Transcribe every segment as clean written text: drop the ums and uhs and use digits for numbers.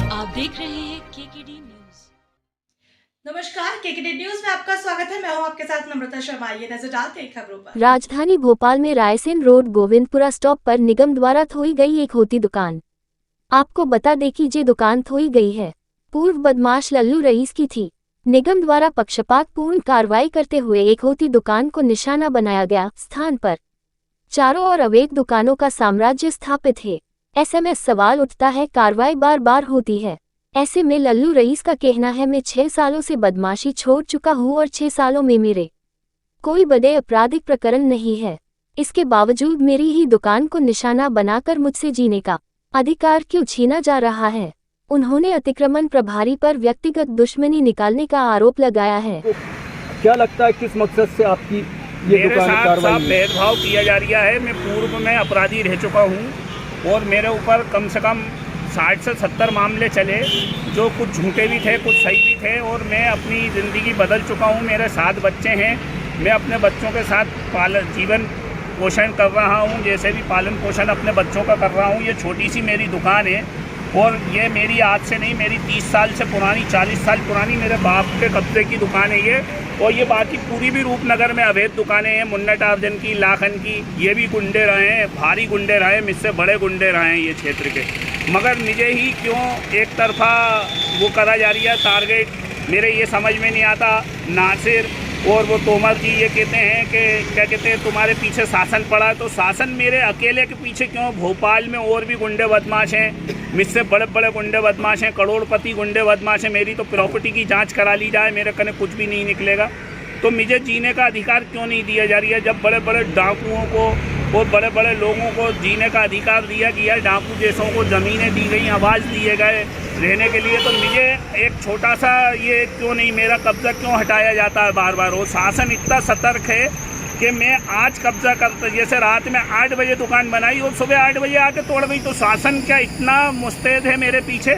आप देख रहे हैं केकेडी न्यूज। नमस्कार, केकेडी न्यूज में आपका स्वागत है। मैं हूं आपके साथ नम्रता शर्मा। ये नजर डालते हैं खबरों पर। राजधानी भोपाल में रायसेन रोड गोविंदपुरा स्टॉप पर निगम द्वारा थोई गई एक होती दुकान। आपको बता दें कि ये दुकान थोई गई है पूर्व बदमाश लल्लू रईस की थी। निगम द्वारा पक्षपातपूर्ण कार्रवाई करते हुए एक होती दुकान को निशाना बनाया गया। स्थान पर चारों ओर अवैध दुकानों का साम्राज्य स्थापित है। ऐसे में सवाल उठता है, कार्रवाई बार बार होती है, ऐसे में लल्लू रईस का कहना है, मैं 6 सालों से बदमाशी छोड़ चुका हूं और 6 सालों में मेरे कोई बड़े आपराधिक प्रकरण नहीं है। इसके बावजूद मेरी ही दुकान को निशाना बनाकर मुझसे जीने का अधिकार क्यों छीना जा रहा है। उन्होंने अतिक्रमण प्रभारी पर व्यक्तिगत दुश्मनी निकालने का आरोप लगाया है। क्या लगता है किस मकसद से आपकी ये मेरे दुकान साथ कार्रवाई भेदभाव किया जा रहा है। मैं पूर्व में अपराधी रह चुका हूँ और मेरे ऊपर कम से कम 60 से 70 मामले चले, जो कुछ झूठे भी थे कुछ सही भी थे, और मैं अपनी ज़िंदगी बदल चुका हूँ। मेरे 7 बच्चे हैं। मैं अपने बच्चों के साथ जीवन पोषण कर रहा हूँ, जैसे भी पालन पोषण अपने बच्चों का कर रहा हूँ। ये छोटी सी मेरी दुकान है और ये मेरी आज से नहीं, मेरी 30 साल से पुरानी, 40 साल पुरानी मेरे बाप के कब्जे की दुकान है ये। और ये बाकी पूरी भी रूपनगर में अवैध दुकानें हैं, मुन्ना टार्जन की, लाखन की। ये भी गुंडे रहे हैं, भारी गुंडे रहे हैं, मुझसे बड़े गुंडे रहे हैं ये क्षेत्र के। मगर मुझे ही क्यों एक तरफा वो करा जा रही है टारगेट, मेरे ये समझ में नहीं आता। नासिर और वो तोमर जी ये कहते हैं कि क्या कहते हैं, तुम्हारे पीछे शासन पड़ा है, तो शासन मेरे अकेले के पीछे क्यों? भोपाल में और भी गुंडे बदमाश हैं, मुझसे बड़े बड़े गुंडे बदमाश हैं, करोड़पति गुंडे बदमाश हैं। मेरी तो प्रॉपर्टी की जांच करा ली जाए, मेरे कने कुछ भी नहीं निकलेगा। तो मुझे जीने का अधिकार क्यों नहीं दिया जा रही है? जब बड़े बड़े डाकुओं को और बड़े बड़े लोगों को जीने का अधिकार दिया गया, डाकू जैसों को ज़मीनें दी गई, आवाज़ दिए गए रहने के लिए, तो मुझे एक छोटा सा ये क्यों नहीं, मेरा कब्ज़ा क्यों हटाया जाता है बार बार? और शासन इतना सतर्क है कि मैं आज कब्ज़ा करता, जैसे रात में 8 बजे दुकान बनाई और सुबह 8 बजे आके तोड़ गई, तो शासन क्या इतना मुस्तैद है मेरे पीछे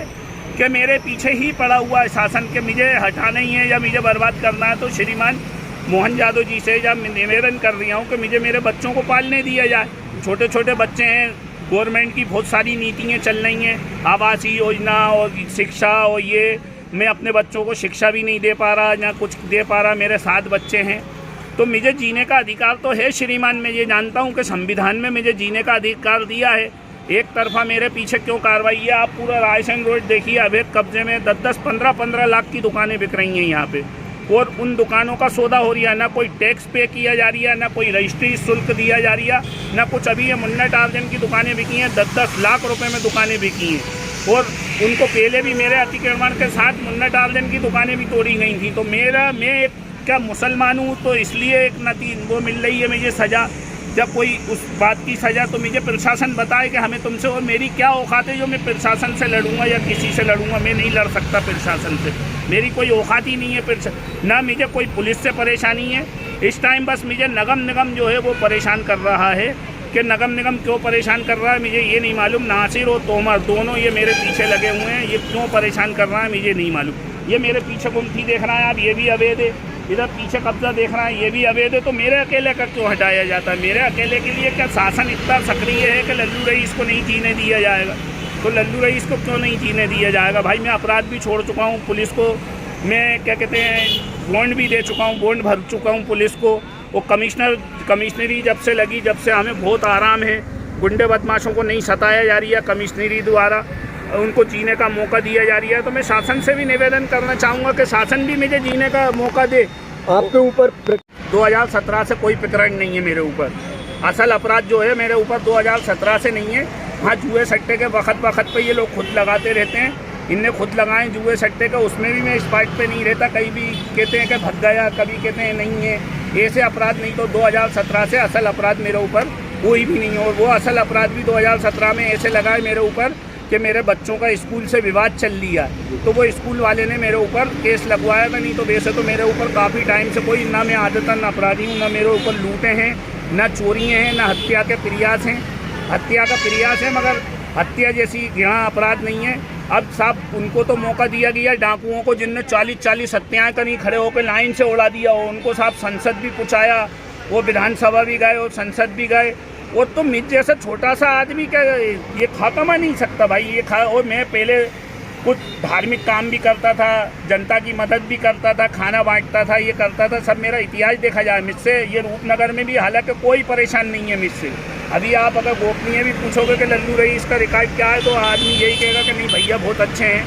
कि मेरे पीछे ही पड़ा हुआ है शासन के मुझे हटाना ही है या मुझे बर्बाद करना है? तो श्रीमान मोहन यादव जी से जब निवेदन कर रही हूँ कि मुझे मेरे बच्चों को पालने दिया जाए। छोटे छोटे बच्चे हैं, गवर्नमेंट की बहुत सारी नीतियाँ चल रही हैं, आवासीय योजना और शिक्षा, और ये मैं अपने बच्चों को शिक्षा भी नहीं दे पा रहा, ना कुछ दे पा रहा। मेरे 7 बच्चे हैं, तो मुझे जीने का अधिकार तो है श्रीमान। मैं ये जानता हूँ कि संविधान में मुझे जीने का अधिकार दिया है। एक तरफा मेरे पीछे क्यों कार्रवाई है? आप पूरा रायसेन रोड देखिए, अवैध कब्जे में 10-10, 15-15 लाख की दुकानें बिक रही हैं यहाँ पे, और उन दुकानों का सौदा हो रहा है, ना कोई टैक्स पे किया जा रही है, ना कोई रजिस्ट्री शुल्क दिया जा रही है, ना कुछ। अभी ये मुन्ना टार्जन की दुकानें बिकी हैं, 10-10 लाख रुपए में दुकानें बिकी हैं, और उनको पहले भी मेरे अतिक्रमण के साथ मुन्ना टार्जन की दुकानें भी तोड़ी गई थी। तो मैं एक क्या मुसलमान हूँ, तो इसलिए एक वो मिल रही है मुझे सज़ा। जब कोई उस बात की सज़ा, तो मुझे प्रशासन बताए कि हमें तुमसे, और मेरी क्या औकात है जो मैं प्रशासन से लड़ूंगा या किसी से लड़ूंगा? मैं नहीं लड़ सकता प्रशासन से, मेरी कोई औकात ही नहीं है। ना मुझे कोई पुलिस से परेशानी है इस टाइम, बस मुझे नगम निगम जो है वो परेशान कर रहा है। कि नगम निगम क्यों परेशान कर रहा है मुझे ये नहीं मालूम। नासिर और तोमर दोनों ये मेरे पीछे लगे हुए हैं, ये क्यों परेशान कर रहा है मुझे नहीं मालूम। ये मेरे पीछे गुमथी देख रहा है आप, ये भी अवैध है। इधर पीछे कब्जा देख रहा है, ये भी अवैध है। तो मेरे अकेले का क्यों हटाया जाता है? मेरे अकेले के लिए क्या शासन इतना सक्रिय है कि लल्लू रईस को नहीं जीने दिया जाएगा? तो लल्लू रईस को क्यों नहीं जीने दिया जाएगा? भाई मैं अपराध भी छोड़ चुका हूँ, पुलिस को मैं क्या कहते हैं बॉन्ड भी दे चुका हूँ, बॉन्ड भर चुका हूँ पुलिस को। वो कमिश्नरी जब से लगी, जब से हमें बहुत आराम है। गुंडे बदमाशों को नहीं सताया जा रही है, कमिश्नरी द्वारा उनको जीने का मौका दिया जा रही है। तो मैं शासन से भी निवेदन करना चाहूँगा कि शासन भी मुझे जीने का मौका दे। आपके ऊपर 2017 से कोई प्रकरण नहीं है मेरे ऊपर। असल अपराध जो है मेरे ऊपर 2017 से नहीं है। हाँ, जुए सट्टे के वक्त पे ये लोग खुद लगाते रहते हैं, इनने खुद लगाए जुए सट्टे का, उसमें भी मैं इस पार्ट पे नहीं रहता। कहीं भी कहते हैं कि भग गया, कभी कहते हैं नहीं है। ऐसे अपराध नहीं, तो 2017 से असल अपराध मेरे ऊपर कोई भी नहीं है। और वो असल अपराध भी 2017 में ऐसे लगाए मेरे ऊपर कि मेरे बच्चों का स्कूल से विवाद चल लिया, तो वो स्कूल वाले ने मेरे ऊपर केस लगवाया था। नहीं तो वैसे तो मेरे ऊपर काफ़ी टाइम से कोई, ना मैं आदतन अपराधी हूँ, ना मेरे ऊपर लूटें हैं, ना चोरियाँ हैं, ना हत्या के प्रयास हैं। हत्या का प्रयास है, मगर हत्या जैसी यहाँ अपराध नहीं है। अब साहब उनको तो मौका दिया गया, डाकुओं को जिनने 40-40 हत्याएँ करी, खड़े होकर लाइन से उड़ा दिया हो, उनको साहब संसद भी पहुँचाया, वो विधानसभा भी गए और संसद भी गए। वो तो मुझ जैसा छोटा सा आदमी क्या ये खा कमा नहीं सकता भाई, ये खा। और मैं पहले कुछ धार्मिक काम भी करता था, जनता की मदद भी करता था, खाना बांटता था, ये करता था। सब मेरा इतिहास देखा जाए मुझसे, ये रूपनगर में भी हालांकि कोई परेशान नहीं है मुझसे। अभी आप अगर गोपनीय भी पूछोगे कि लल्लू रईस का रिकॉर्ड क्या है, तो आदमी यही कहेगा कि नहीं भैया बहुत अच्छे हैं,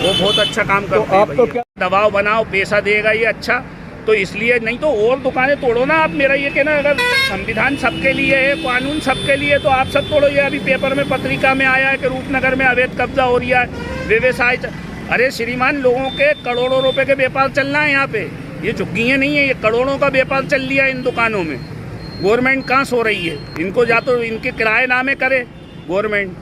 वो बहुत अच्छा काम करते हैं। आप तो क्या दबाव बनाओ, पैसा देगा ये अच्छा, तो इसलिए नहीं तो और दुकानें तोड़ो ना आप। मेरा ये कहना, अगर संविधान सबके लिए है, कानून सबके लिए, तो आप सब तोड़ो। ये अभी पेपर में पत्रिका में आया है कि रूपनगर में अवैध कब्जा हो रहा है, व्यवसाय। अरे श्रीमान, लोगों के करोड़ों रुपए के व्यापार चल रहा है यहाँ पे, ये झुग्गियाँ नहीं है, ये करोड़ों का व्यापार चल रहा है इन दुकानों में। गवर्नमेंट कहाँ सो रही है? इनको या तो इनके किराए नामे करे गवर्नमेंट,